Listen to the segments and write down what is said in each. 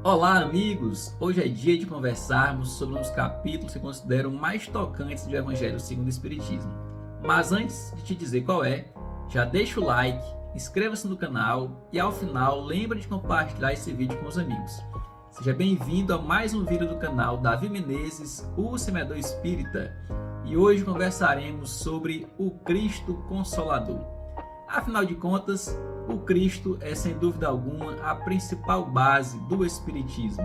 Olá, amigos! Hoje é dia de conversarmos sobre uns capítulos que considero mais tocantes do Evangelho segundo o Espiritismo. Mas antes de te dizer qual é, já deixa o like, inscreva-se no canal e ao final lembre de compartilhar esse vídeo com os amigos. Seja bem-vindo a mais um vídeo do canal Davi Menezes, o Semeador Espírita, e hoje conversaremos sobre o Cristo Consolador. Afinal de contas, o Cristo é sem dúvida alguma a principal base do Espiritismo.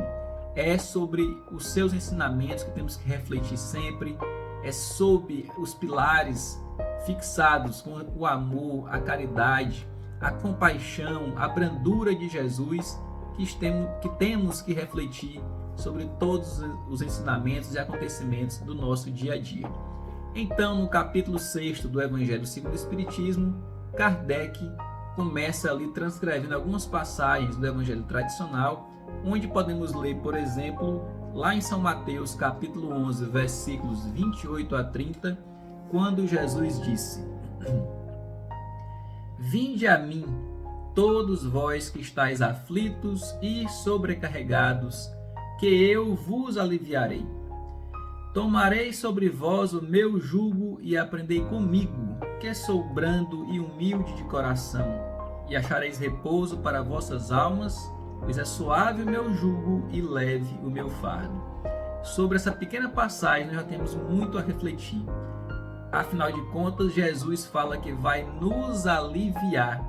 É sobre os seus ensinamentos que temos que refletir sempre, é sobre os pilares fixados com o amor, a caridade, a compaixão, a brandura de Jesus que temos que refletir sobre todos os ensinamentos e acontecimentos do nosso dia a dia. Então, no capítulo 6 do Evangelho segundo o Espiritismo, Kardec começa ali transcrevendo algumas passagens do Evangelho tradicional, onde podemos ler, por exemplo, lá em São Mateus, capítulo 11, versículos 28 a 30, quando Jesus disse: Vinde a mim, todos vós que estáis aflitos e sobrecarregados, que eu vos aliviarei. Tomarei sobre vós o meu jugo e aprendei comigo, que sou brando e humilde de coração, e achareis repouso para vossas almas, pois é suave o meu jugo e leve o meu fardo. Sobre essa pequena passagem nós já temos muito a refletir. Afinal de contas, Jesus fala que vai nos aliviar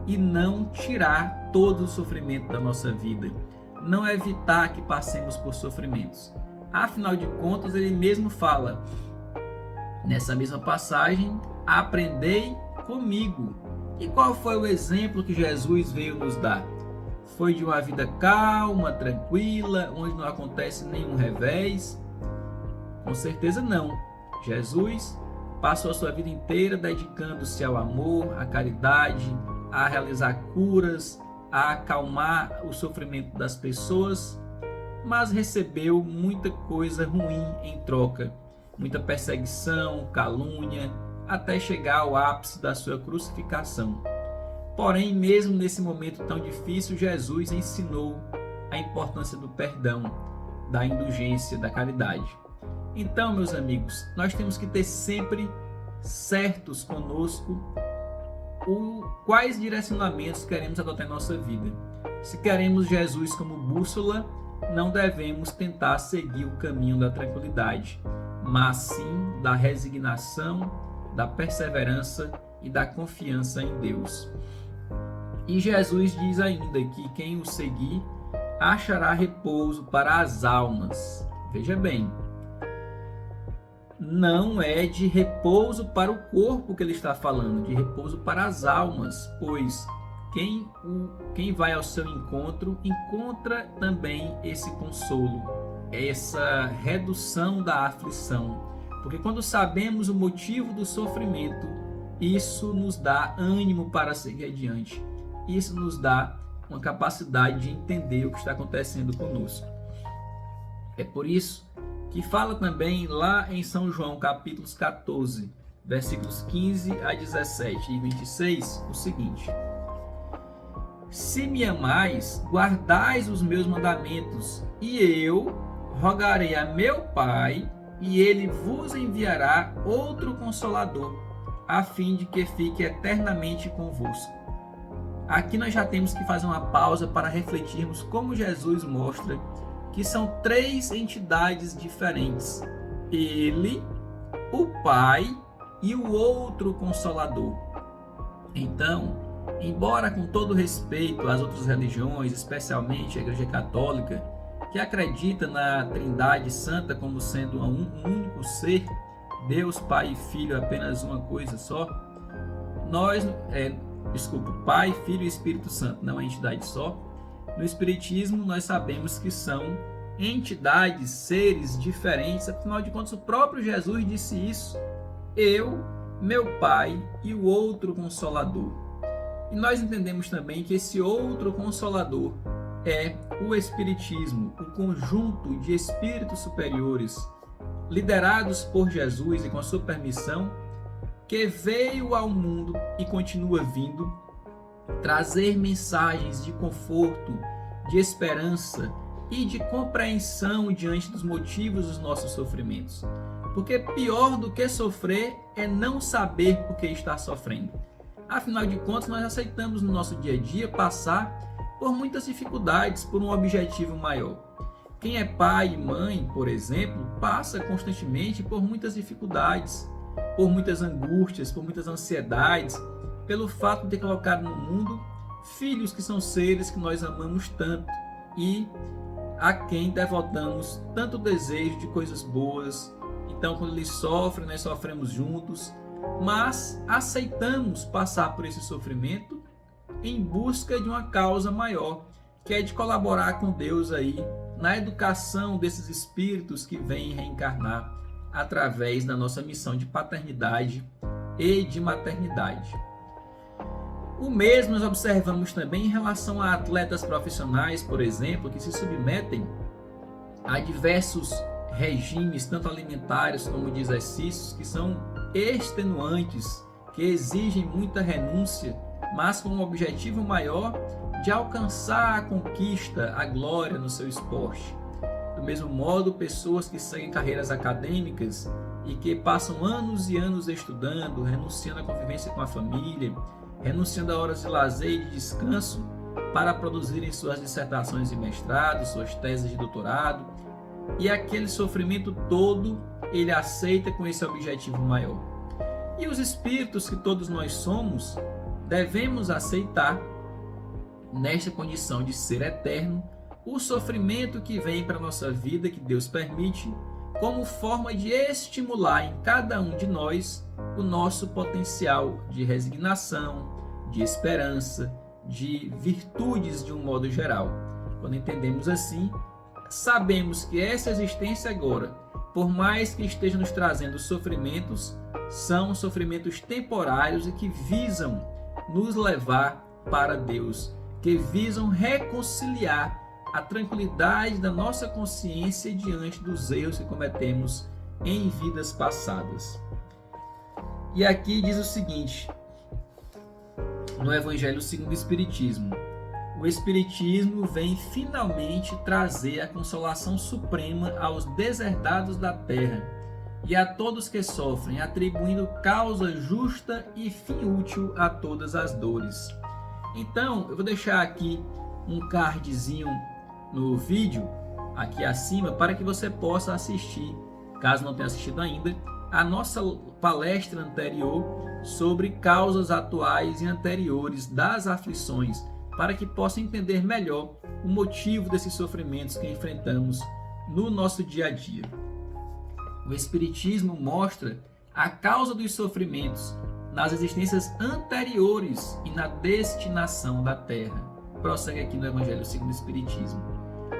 e não tirar todo o sofrimento da nossa vida, não evitar que passemos por sofrimentos. Afinal de contas, ele mesmo fala, nessa mesma passagem, aprendei comigo. E qual foi o exemplo que Jesus veio nos dar? Foi de uma vida calma, tranquila, onde não acontece nenhum revés? Com certeza não. Jesus passou a sua vida inteira dedicando-se ao amor, à caridade, a realizar curas, a acalmar o sofrimento das pessoas, mas recebeu muita coisa ruim em troca, muita perseguição, calúnia, até chegar ao ápice da sua crucificação. Porém, mesmo nesse momento tão difícil, Jesus ensinou a importância do perdão, da indulgência, da caridade. Então, meus amigos, nós temos que ter sempre certos conosco quais direcionamentos queremos adotar em nossa vida. Se queremos Jesus como bússola, não devemos tentar seguir o caminho da tranquilidade, mas sim da resignação, da perseverança e da confiança em Deus. E Jesus diz ainda que quem o seguir achará repouso para as almas. Veja bem, não é de repouso para o corpo que ele está falando, de repouso para as almas, pois quem vai ao seu encontro encontra também esse consolo, essa redução da aflição. Porque quando sabemos o motivo do sofrimento, isso nos dá ânimo para seguir adiante. Isso nos dá uma capacidade de entender o que está acontecendo conosco. É por isso que fala também lá em São João, capítulos 14, versículos 15 a 17 e 26, o seguinte: Se me amais, guardais os meus mandamentos, e eu rogarei a meu Pai, e ele vos enviará outro Consolador, a fim de que fique eternamente convosco. Aqui nós já temos que fazer uma pausa para refletirmos como Jesus mostra que são três entidades diferentes: ele, o Pai e o outro Consolador. Então, embora com todo respeito às outras religiões, especialmente a Igreja Católica, que acredita na Trindade Santa como sendo um único ser, Deus, Pai e Filho, apenas uma coisa só, Pai, Filho e Espírito Santo, não é entidade só. No Espiritismo nós sabemos que são entidades, seres diferentes, afinal de contas o próprio Jesus disse isso: eu, meu Pai e o outro Consolador. E nós entendemos também que esse outro Consolador é o Espiritismo, o conjunto de espíritos superiores, liderados por Jesus e com a sua permissão, que veio ao mundo e continua vindo trazer mensagens de conforto, de esperança, e de compreensão diante dos motivos dos nossos sofrimentos. Porque pior do que sofrer é não saber por que está sofrendo. Afinal de contas, nós aceitamos no nosso dia a dia passar por muitas dificuldades por um objetivo maior. Quem é pai e mãe, por exemplo, passa constantemente por muitas dificuldades, por muitas angústias, por muitas ansiedades, pelo fato de ter colocado no mundo filhos que são seres que nós amamos tanto e a quem devotamos tanto desejo de coisas boas. Então, quando eles sofrem, nós sofremos juntos, mas aceitamos passar por esse sofrimento em busca de uma causa maior, que é de colaborar com Deus aí na educação desses espíritos que vêm reencarnar através da nossa missão de paternidade e de maternidade. O mesmo nós observamos também em relação a atletas profissionais, por exemplo, que se submetem a diversos regimes, tanto alimentares como de exercícios, que são extenuantes, que exigem muita renúncia, mas com um objetivo maior de alcançar a conquista, a glória no seu esporte. Do mesmo modo, pessoas que seguem carreiras acadêmicas e que passam anos e anos estudando, renunciando à convivência com a família, renunciando a horas de lazer e de descanso para produzirem suas dissertações de mestrado, suas teses de doutorado, e aquele sofrimento todo ele aceita com esse objetivo maior. E os espíritos que todos nós somos, devemos aceitar, nesta condição de ser eterno, o sofrimento que vem para a nossa vida, que Deus permite, como forma de estimular em cada um de nós o nosso potencial de resignação, de esperança, de virtudes de um modo geral. Quando entendemos assim, sabemos que essa existência agora, por mais que esteja nos trazendo sofrimentos, são sofrimentos temporários e que visam nos levar para Deus, que visam reconciliar a tranquilidade da nossa consciência diante dos erros que cometemos em vidas passadas. E aqui diz o seguinte, no Evangelho segundo o Espiritismo: o Espiritismo vem finalmente trazer a consolação suprema aos deserdados da terra e a todos que sofrem, atribuindo causa justa e fim útil a todas as dores. Então, eu vou deixar aqui um cardzinho no vídeo, aqui acima, para que você possa assistir, caso não tenha assistido ainda, a nossa palestra anterior sobre causas atuais e anteriores das aflições, para que possa entender melhor o motivo desses sofrimentos que enfrentamos no nosso dia a dia. O Espiritismo mostra a causa dos sofrimentos nas existências anteriores e na destinação da Terra. Prossegue aqui no Evangelho segundo o Espiritismo.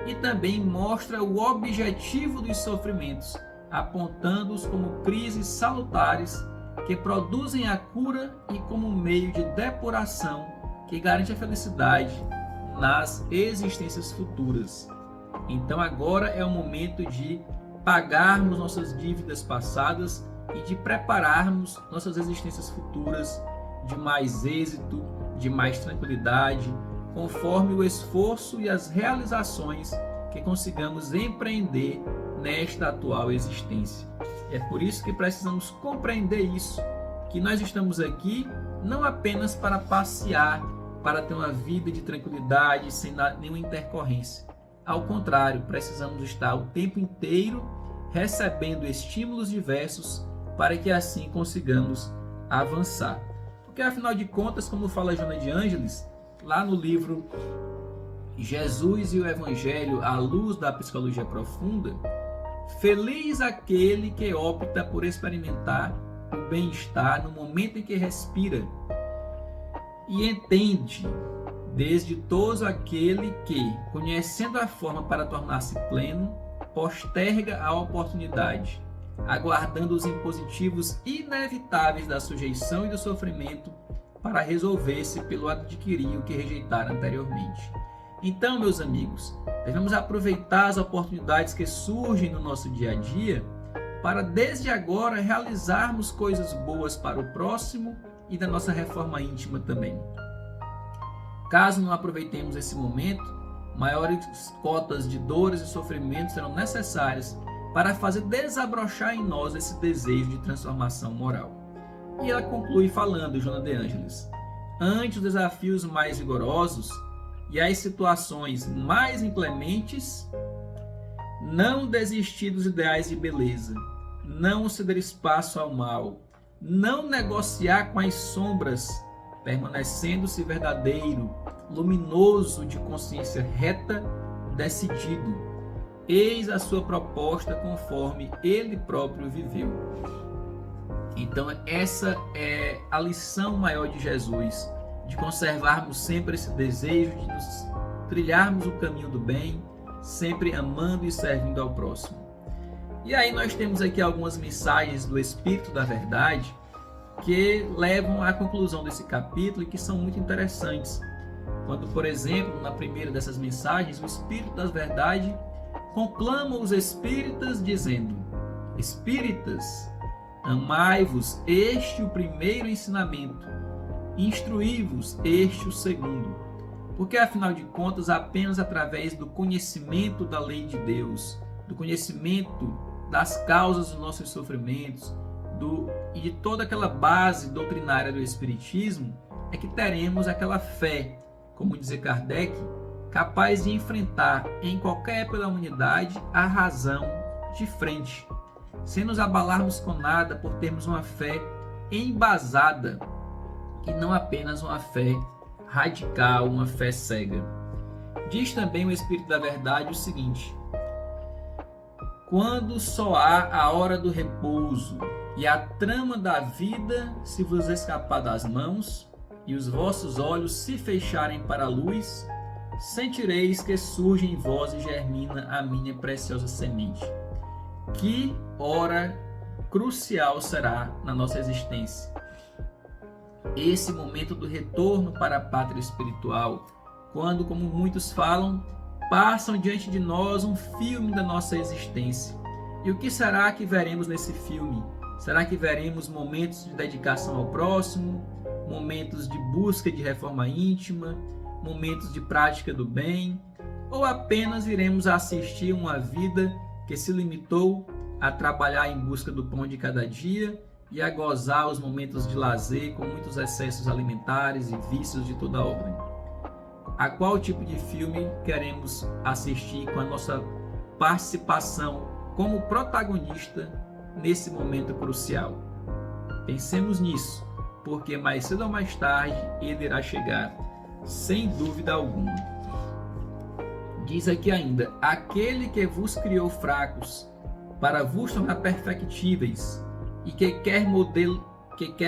E também mostra o objetivo dos sofrimentos, apontando-os como crises salutares que produzem a cura e como meio de depuração que garante a felicidade nas existências futuras. Então agora é o momento de pagarmos nossas dívidas passadas e de prepararmos nossas existências futuras de mais êxito, de mais tranquilidade, conforme o esforço e as realizações que consigamos empreender nesta atual existência. É por isso que precisamos compreender isso, que nós estamos aqui não apenas para passear, para ter uma vida de tranquilidade sem nenhuma intercorrência. Ao contrário, precisamos estar o tempo inteiro recebendo estímulos diversos para que assim consigamos avançar. Porque afinal de contas, como fala Joana de Ângeles, lá no livro Jesus e o Evangelho à luz da psicologia profunda, feliz aquele que opta por experimentar o bem-estar no momento em que respira e entende, desditoso aquele que, conhecendo a forma para tornar-se pleno, posterga a oportunidade, aguardando os impositivos inevitáveis da sujeição e do sofrimento para resolver-se pelo adquirir o que rejeitara anteriormente. Então, meus amigos, devemos aproveitar as oportunidades que surgem no nosso dia a dia para, desde agora, realizarmos coisas boas para o próximo e da nossa reforma íntima também. Caso não aproveitemos esse momento, maiores cotas de dores e sofrimentos serão necessárias para fazer desabrochar em nós esse desejo de transformação moral. E ela conclui falando, Joana de Ângeles: ante os desafios mais vigorosos e as situações mais inclementes, não desistir dos ideais de beleza, não ceder espaço ao mal, não negociar com as sombras, permanecendo-se verdadeiro, luminoso, de consciência reta, decidido. Eis a sua proposta conforme ele próprio viveu. Então essa é a lição maior de Jesus, de conservarmos sempre esse desejo de nos trilharmos o caminho do bem, sempre amando e servindo ao próximo. E aí nós temos aqui algumas mensagens do Espírito da Verdade que levam à conclusão desse capítulo e que são muito interessantes. Quando, por exemplo, na primeira dessas mensagens, o Espírito da Verdade conclama os espíritas dizendo: espíritas, amai-vos, este o primeiro ensinamento, instruí-vos, este o segundo. Porque, afinal de contas, apenas através do conhecimento da lei de Deus, do conhecimento das causas dos nossos sofrimentos e de toda aquela base doutrinária do Espiritismo, é que teremos aquela fé, como dizia Kardec, capaz de enfrentar em qualquer época da humanidade a razão de frente, sem nos abalarmos com nada, por termos uma fé embasada e não apenas uma fé radical, uma fé cega. Diz também o Espírito da Verdade o seguinte: quando soar a hora do repouso e a trama da vida se vos escapar das mãos e os vossos olhos se fecharem para a luz, sentireis que surge em vós e germina a minha preciosa semente. Que hora crucial será na nossa existência esse momento do retorno para a pátria espiritual, quando, como muitos falam, passam diante de nós um filme da nossa existência. E o que será que veremos nesse filme? Será que veremos momentos de dedicação ao próximo, momentos de busca de reforma íntima, momentos de prática do bem, ou apenas iremos assistir uma vida que se limitou a trabalhar em busca do pão de cada dia e a gozar os momentos de lazer com muitos excessos alimentares e vícios de toda ordem? A qual tipo de filme queremos assistir com a nossa participação como protagonista nesse momento crucial? Pensemos nisso, porque mais cedo ou mais tarde ele irá chegar, sem dúvida alguma. Diz aqui ainda: aquele que vos criou fracos para vos tornar perfectíveis e que quer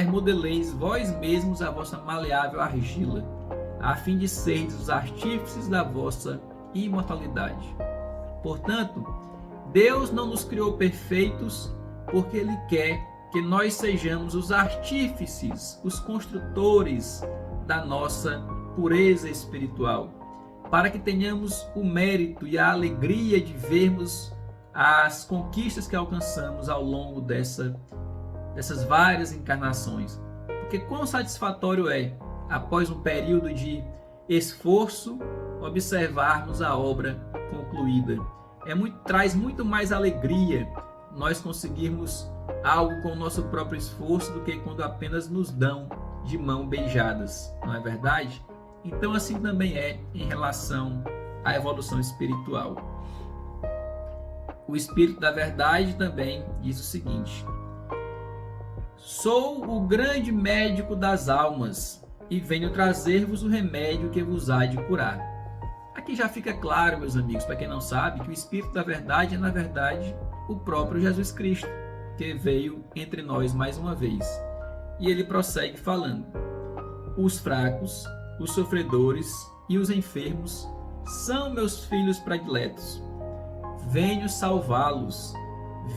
modeleis vós mesmos a vossa maleável argila, a fim de seres os artífices da vossa imortalidade. Portanto, Deus não nos criou perfeitos, porque Ele quer que nós sejamos os artífices, os construtores da nossa pureza espiritual, para que tenhamos o mérito e a alegria de vermos as conquistas que alcançamos ao longo dessas várias encarnações. Porque quão satisfatório é, após um período de esforço, observarmos a obra concluída. Traz muito mais alegria nós conseguirmos algo com o nosso próprio esforço do que quando apenas nos dão de mão beijadas, não é verdade? Então assim também é em relação à evolução espiritual. O Espírito da Verdade também diz o seguinte: sou o grande médico das almas e venho trazer-vos o remédio que vos há de curar. Aqui já fica claro, meus amigos, para quem não sabe, que o Espírito da Verdade é, na verdade, o próprio Jesus Cristo, que veio entre nós mais uma vez. E ele prossegue falando: os fracos, os sofredores e os enfermos são meus filhos prediletos. Venho salvá-los.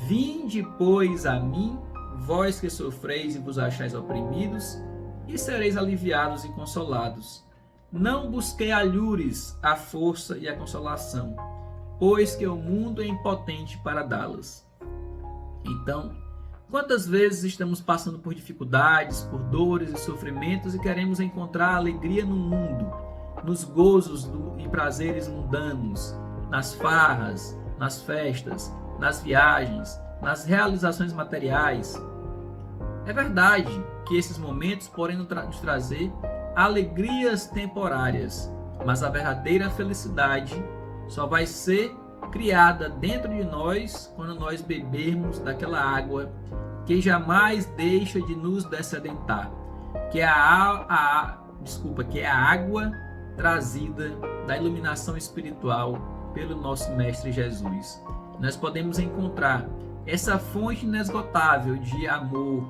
Vinde, pois, a mim, vós que sofreis e vos achais oprimidos, e sereis aliviados e consolados. Não busquei alhures a força e a consolação, pois que o mundo é impotente para dá-las. Então, quantas vezes estamos passando por dificuldades, por dores e sofrimentos e queremos encontrar alegria no mundo, nos gozos e prazeres mundanos, nas farras, nas festas, nas viagens, nas realizações materiais. É verdade que esses momentos podem nos trazer alegrias temporárias, mas a verdadeira felicidade só vai ser criada dentro de nós quando nós bebermos daquela água que jamais deixa de nos dessedentar, que é a água trazida da iluminação espiritual pelo nosso Mestre Jesus. Nós podemos encontrar essa fonte inesgotável de amor,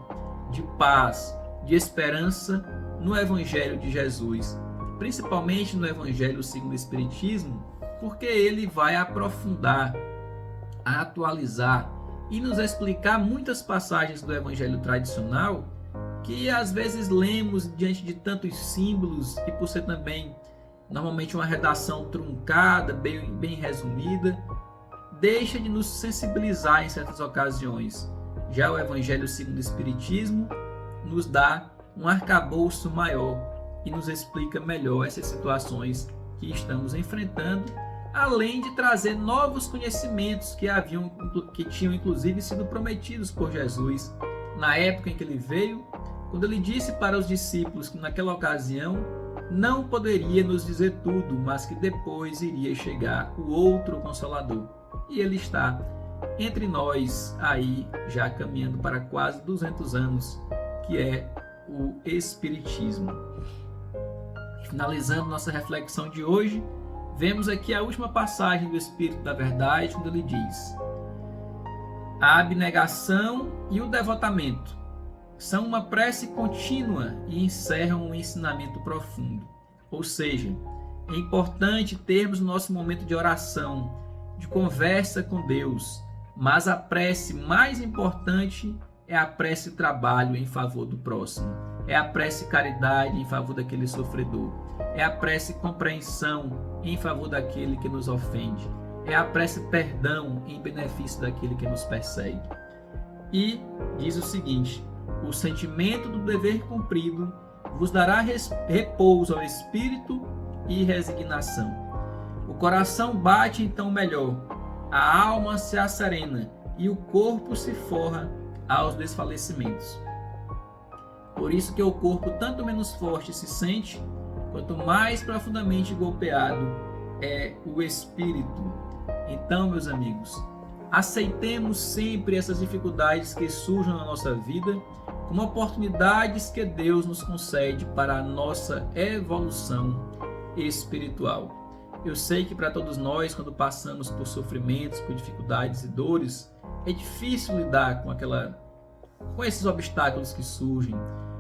de paz, de esperança no Evangelho de Jesus, principalmente no Evangelho segundo o Espiritismo, porque ele vai aprofundar, atualizar e nos explicar muitas passagens do Evangelho tradicional que às vezes lemos diante de tantos símbolos e por ser também normalmente uma redação truncada, bem resumida, deixa de nos sensibilizar em certas ocasiões. Já o Evangelho segundo o Espiritismo nos dá um arcabouço maior e nos explica melhor essas situações que estamos enfrentando, além de trazer novos conhecimentos que tinham inclusive sido prometidos por Jesus na época em que ele veio, quando ele disse para os discípulos que naquela ocasião não poderia nos dizer tudo, mas que depois iria chegar o outro Consolador. E ele está entre nós aí, já caminhando para quase 200 anos, que é o Espiritismo. Finalizando nossa reflexão de hoje, vemos aqui a última passagem do Espírito da Verdade, quando ele diz: a abnegação e o devotamento são uma prece contínua e encerram um ensinamento profundo. Ou seja, é importante termos nosso momento de oração, de conversa com Deus, mas a prece mais importante é a prece trabalho em favor do próximo, é a prece caridade em favor daquele sofredor, é a prece compreensão em favor daquele que nos ofende, é a prece perdão em benefício daquele que nos persegue. E diz o seguinte: o sentimento do dever cumprido vos dará repouso ao espírito e resignação. O coração bate então melhor, a alma se asserena e o corpo se forra aos desfalecimentos. Por isso que o corpo tanto menos forte se sente, quanto mais profundamente golpeado é o espírito. Então, meus amigos, aceitemos sempre essas dificuldades que surjam na nossa vida como oportunidades que Deus nos concede para a nossa evolução espiritual. Eu sei que para todos nós, quando passamos por sofrimentos, por dificuldades e dores, é difícil lidar com esses obstáculos que surgem.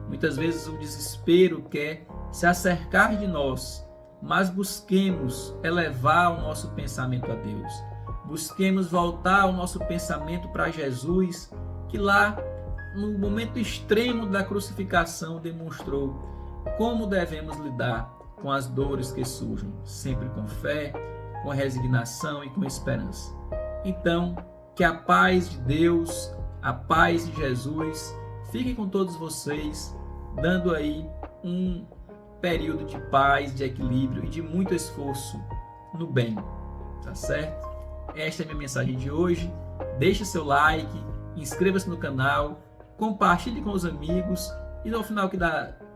Muitas vezes o desespero quer se acercar de nós, mas busquemos elevar o nosso pensamento a Deus. Busquemos voltar o nosso pensamento para Jesus, que lá no momento extremo da crucificação demonstrou como devemos lidar com as dores que surgem, sempre com fé, com resignação e com esperança. Então, que a paz de Deus, a paz de Jesus, fique com todos vocês, dando aí um período de paz, de equilíbrio e de muito esforço no bem, tá certo? Esta é a minha mensagem de hoje. Deixe seu like, inscreva-se no canal, compartilhe com os amigos e no final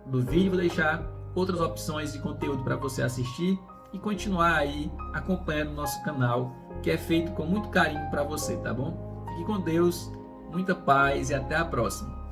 do vídeo vou deixar outras opções de conteúdo para você assistir e continuar aí acompanhando o nosso canal, que é feito com muito carinho para você, tá bom? Fique com Deus, muita paz e até a próxima.